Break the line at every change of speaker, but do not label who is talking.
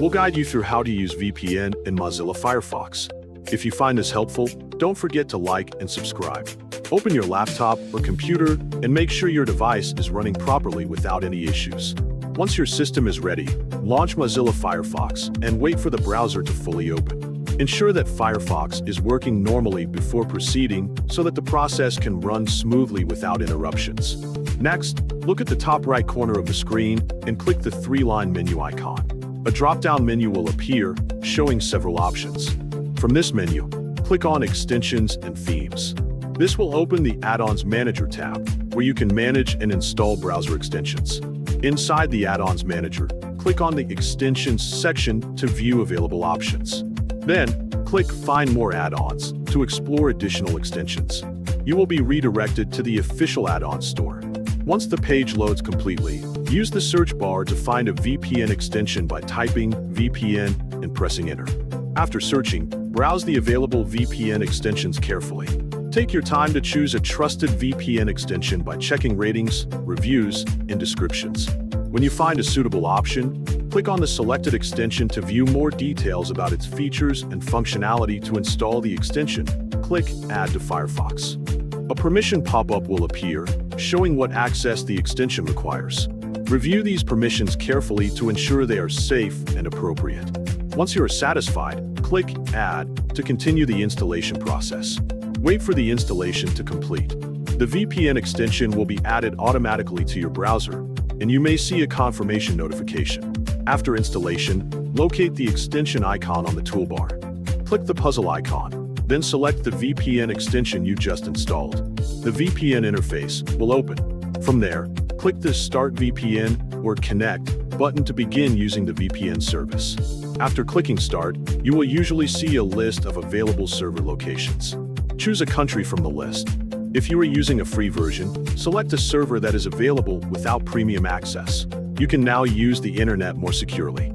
We'll guide you through how to use VPN in Mozilla Firefox. If you find this helpful, don't forget to like and subscribe. Open your laptop or computer and make sure your device is running properly without any issues. Once your system is ready, launch Mozilla Firefox and wait for the browser to fully open. Ensure that Firefox is working normally before proceeding so that the process can run smoothly without interruptions. Next, look at the top right corner of the screen and click the three-line menu icon. A drop-down menu will appear, showing several options. From this menu, click on Extensions and Themes. This will open the Add-ons Manager tab, where you can manage and install browser extensions. Inside the Add-ons Manager, click on the Extensions section to view available options. Then, click Find More Add-ons to explore additional extensions. You will be redirected to the official add-on store. Once the page loads completely, use the search bar to find a VPN extension by typing VPN and pressing Enter. After searching, browse the available VPN extensions carefully. Take your time to choose a trusted VPN extension by checking ratings, reviews, and descriptions. When you find a suitable option, click on the selected extension to view more details about its features and functionality. To install the extension, click Add to Firefox. A permission pop-up will appear, showing what access the extension requires. Review these permissions carefully to ensure they are safe and appropriate. Once you are satisfied, click Add to continue the installation process. Wait for the installation to complete. The VPN extension will be added automatically to your browser, and you may see a confirmation notification. After installation, locate the extension icon on the toolbar. Click the puzzle icon, then select the VPN extension you just installed. The VPN interface will open. From there, click the Start VPN or Connect button to begin using the VPN service. After clicking Start, you will usually see a list of available server locations. Choose a country from the list. If you are using a free version, select a server that is available without premium access. You can now use the internet more securely.